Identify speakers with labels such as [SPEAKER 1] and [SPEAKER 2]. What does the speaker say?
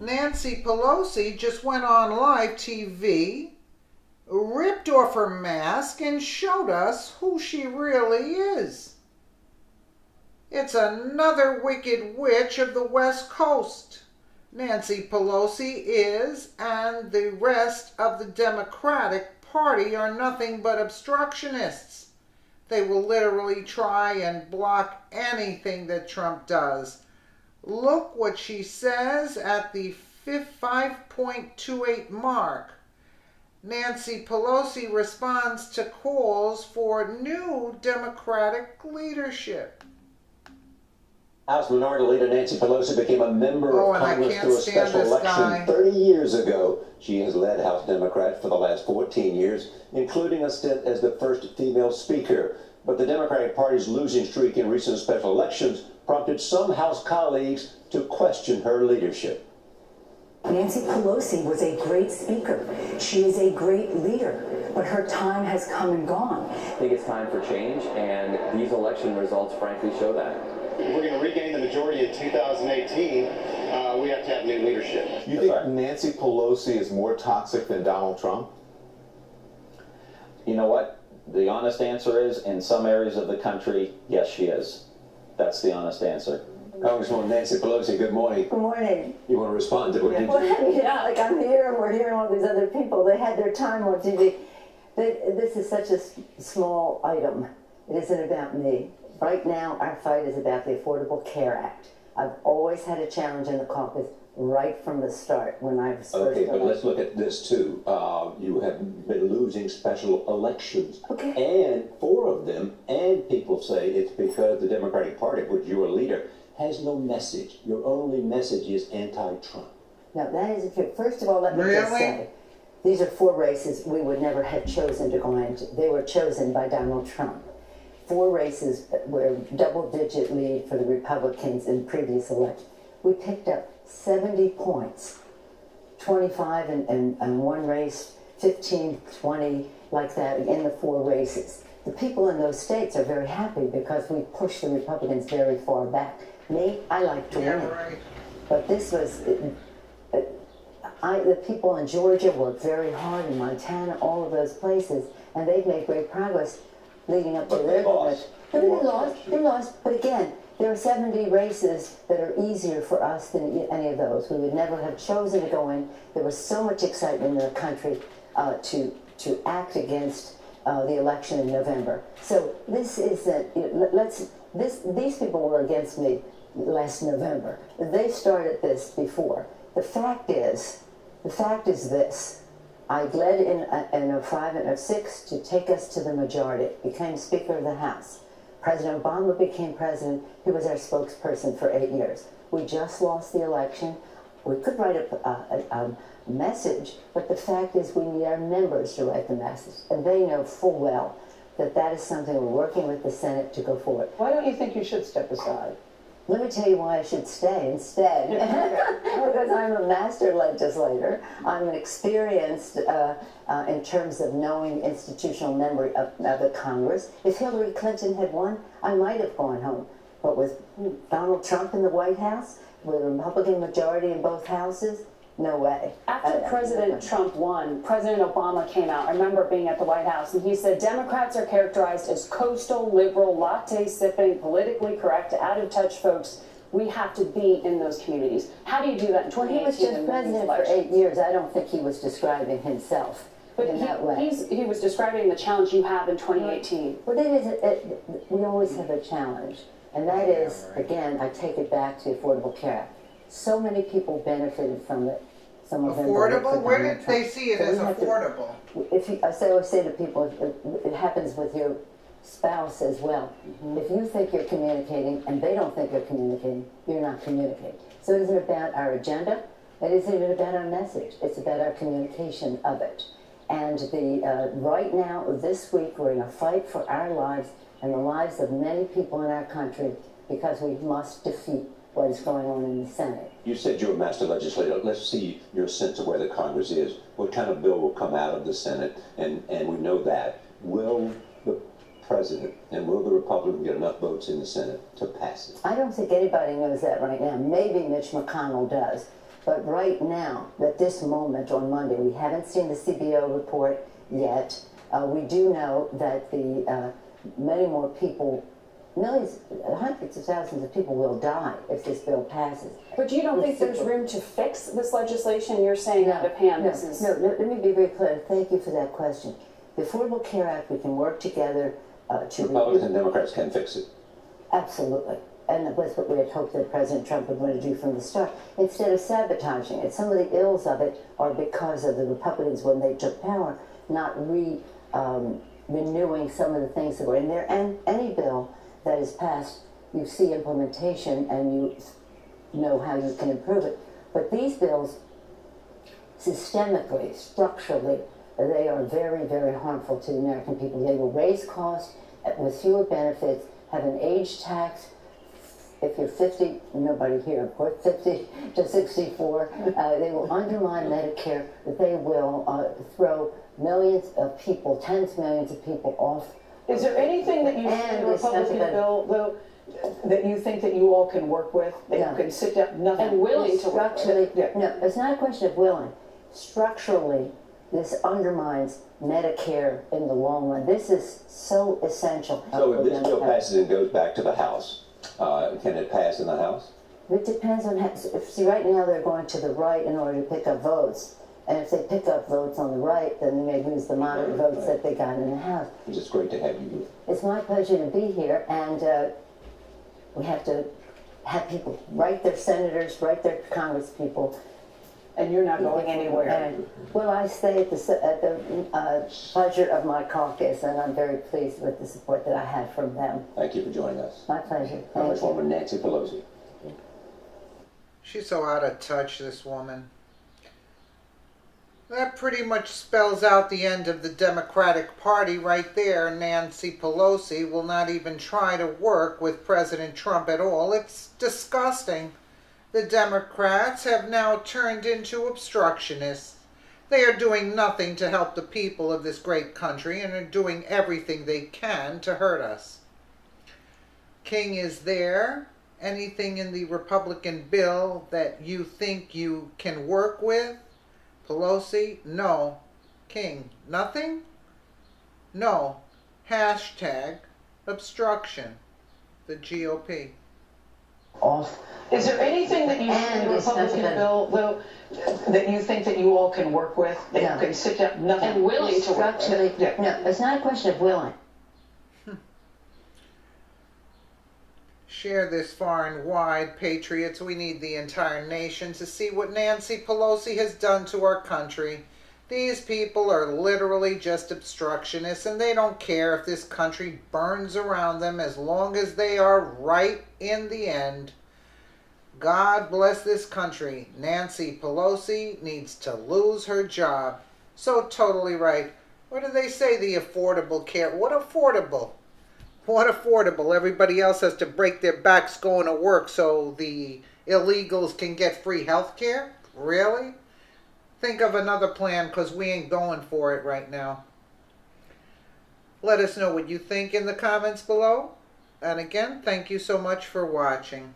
[SPEAKER 1] Nancy Pelosi just went on live TV, ripped off her mask, and showed us who she really is. It's another wicked witch of the West Coast. Nancy Pelosi is, and the rest of the Democratic Party are nothing but obstructionists. They will literally try and block anything that Trump does. Look what she says at the 5.28 mark. Nancy Pelosi responds to calls for new Democratic leadership.
[SPEAKER 2] House Minority Leader Nancy Pelosi became a member of Congress through a special election 30 years ago. She has led House Democrats for the last 14 years, including a stint as the first female speaker. But the Democratic Party's losing streak in recent special elections prompted some House colleagues to question her leadership.
[SPEAKER 3] Nancy Pelosi was a great speaker. She is a great leader, but her time has come and gone.
[SPEAKER 4] I think it's time for change, and these election results frankly show that.
[SPEAKER 5] If we're going to regain the majority in 2018, we have to have new leadership.
[SPEAKER 6] You think Nancy Pelosi is more toxic than Donald Trump?
[SPEAKER 4] You know what? The honest answer is, in some areas of the country, yes, she is. That's the honest answer.
[SPEAKER 2] Congresswoman Nancy Pelosi, good morning.
[SPEAKER 3] Good morning.
[SPEAKER 2] You want to respond to what you
[SPEAKER 3] Well, yeah, like I'm here and we're hearing all these other people. They had their time on TV. This is such a small item. It isn't about me. Right now, our fight is about the Affordable Care Act. I've always had a challenge in the caucus right from the start when I was first
[SPEAKER 2] Okay, but
[SPEAKER 3] elected.
[SPEAKER 2] let's look at this too. You have been losing special elections.
[SPEAKER 3] Okay.
[SPEAKER 2] And 4 of them, and people say it's because the Democratic Party, which you're a leader, has no message. Your only message is anti-Trump.
[SPEAKER 3] Now, that is true. First of all, let me just say, these are 4 races we would never have chosen to go into. They were chosen by Donald Trump. 4 races were double-digit lead for the Republicans in previous elections. We picked up 70 points, 25 in one race, 15, 20, like that in the 4 races. The people in those states are very happy because we pushed the Republicans very far back. Me, I like to win.
[SPEAKER 1] Right.
[SPEAKER 3] But this was, the people in Georgia worked very hard, in Montana, all of those places, and they've made great progress leading up to their
[SPEAKER 2] lost.
[SPEAKER 3] They lost. But again, there are 70 races that are easier for us than any of those. We would never have chosen to go in. There was so much excitement in the country to act against the election in November. So this isn't. These people were against me last November. They started this before. The fact is this. I led in 05 and 06 to take us to the majority, became Speaker of the House. President Obama became president. He was our spokesperson for 8 years. We just lost the election. We could write a message, but the fact is we need our members to write the message. And they know full well that that is something we're working with the Senate to go forward.
[SPEAKER 7] Why don't you think you should step aside?
[SPEAKER 3] Let me tell you why I should stay instead. Because I'm a master legislator. I'm an experienced in terms of knowing institutional memory of the Congress. If Hillary Clinton had won, I might have gone home. But with Donald Trump in the White House, with a Republican majority in both houses, no way.
[SPEAKER 8] After President Trump won, President Obama came out. I remember being at the White House, and he said Democrats are characterized as coastal, liberal, latte-sipping, politically correct, out-of-touch folks. We have to be in those communities. How do you do that in 2018?
[SPEAKER 3] When he was just president for 8 years, I don't think he was describing himself in that way.
[SPEAKER 8] He was describing the challenge you have in 2018.
[SPEAKER 3] Well, we always have a challenge, and that is, again, I take it back to the Affordable Care Act. So many people benefited from it. Some of them
[SPEAKER 1] affordable? Where did they see it as affordable?
[SPEAKER 3] I always say to people, it happens with your spouse as well. If you think you're communicating and they don't think you're communicating, you're not communicating. So it isn't about our agenda. It isn't even about our message. It's about our communication of it. And right now, this week, we're in a fight for our lives and the lives of many people in our country because we must defeat what is going on in the Senate.
[SPEAKER 2] You said you're a master legislator. Let's see your sense of where the Congress is. What kind of bill will come out of the Senate? And we know that. Will the president and will the Republicans get enough votes in the Senate to pass it?
[SPEAKER 3] I don't think anybody knows that right now. Maybe Mitch McConnell does. But right now, at this moment on Monday, we haven't seen the CBO report yet. We do know that the many more people, millions, hundreds of thousands of people will die if this bill passes.
[SPEAKER 8] But you don't think there's room to fix this legislation? You're saying out of hand.
[SPEAKER 3] No, let me be very clear. Thank you for that question. The Affordable Care Act, we can work together to...
[SPEAKER 2] Republicans and Democrats can fix it.
[SPEAKER 3] Absolutely. And that's what we had hoped that President Trump would want to do from the start, instead of sabotaging it. Some of the ills of it are because of the Republicans when they took power, not renewing some of the things that were in there. And any bill that is passed, you see implementation and you know how you can improve it. But these bills, systemically, structurally, they are very, very harmful to the American people. They will raise costs with fewer benefits, have an age tax. If you're 50, nobody here, of course, 50 to 64, they will undermine Medicare. They will throw millions of people, tens of millions of people off.
[SPEAKER 7] Is there anything that you see in the Republican bill, though, that you think that you all can work with, that you can sit down, nothing,
[SPEAKER 8] and willing to work with?
[SPEAKER 3] No, it's not a question of willing. Structurally, this undermines Medicare in the long run. This is so essential.
[SPEAKER 2] So if this bill passes and goes back to the House, can it pass in the House?
[SPEAKER 3] It depends on how, see, right now they're going to the right in order to pick up votes. And if they pick up votes on the right, then they may lose the moderate votes that they got in the House.
[SPEAKER 2] It's just great to have you here.
[SPEAKER 3] It's my pleasure to be here, and we have to have people write their senators, write their congresspeople.
[SPEAKER 7] And you're not going anywhere.
[SPEAKER 3] Well, I stay at the pleasure of my caucus, and I'm very pleased with the support that I have from them.
[SPEAKER 2] Thank you for joining us.
[SPEAKER 3] My pleasure.
[SPEAKER 2] Congresswoman Nancy Pelosi.
[SPEAKER 1] She's so out of touch, this woman. That pretty much spells out the end of the Democratic Party right there. Nancy Pelosi will not even try to work with President Trump at all. It's disgusting. The Democrats have now turned into obstructionists. They are doing nothing to help the people of this great country and are doing everything they can to hurt us. King is there. Anything in the Republican bill that you think you can work with? Pelosi? No. King? Nothing? No. Hashtag obstruction. The GOP.
[SPEAKER 3] Off.
[SPEAKER 7] Is there anything that you see in the Republican bill, though, that you think that you all can work with, that you can sit down, nothing,
[SPEAKER 8] and willing to work with?
[SPEAKER 3] No, it's not a question of willing.
[SPEAKER 1] Share this far and wide, patriots. We need the entire nation to see what Nancy Pelosi has done to our country. These people are literally just obstructionists, and they don't care if this country burns around them as long as they are right in the end. God bless this country. Nancy Pelosi needs to lose her job. So totally right. What do they say? The affordable care. What affordable? What affordable? Everybody else has to break their backs going to work so the illegals can get free health care? Really? Think of another plan, because we ain't going for it right now. Let us know what you think in the comments below. And again, thank you so much for watching.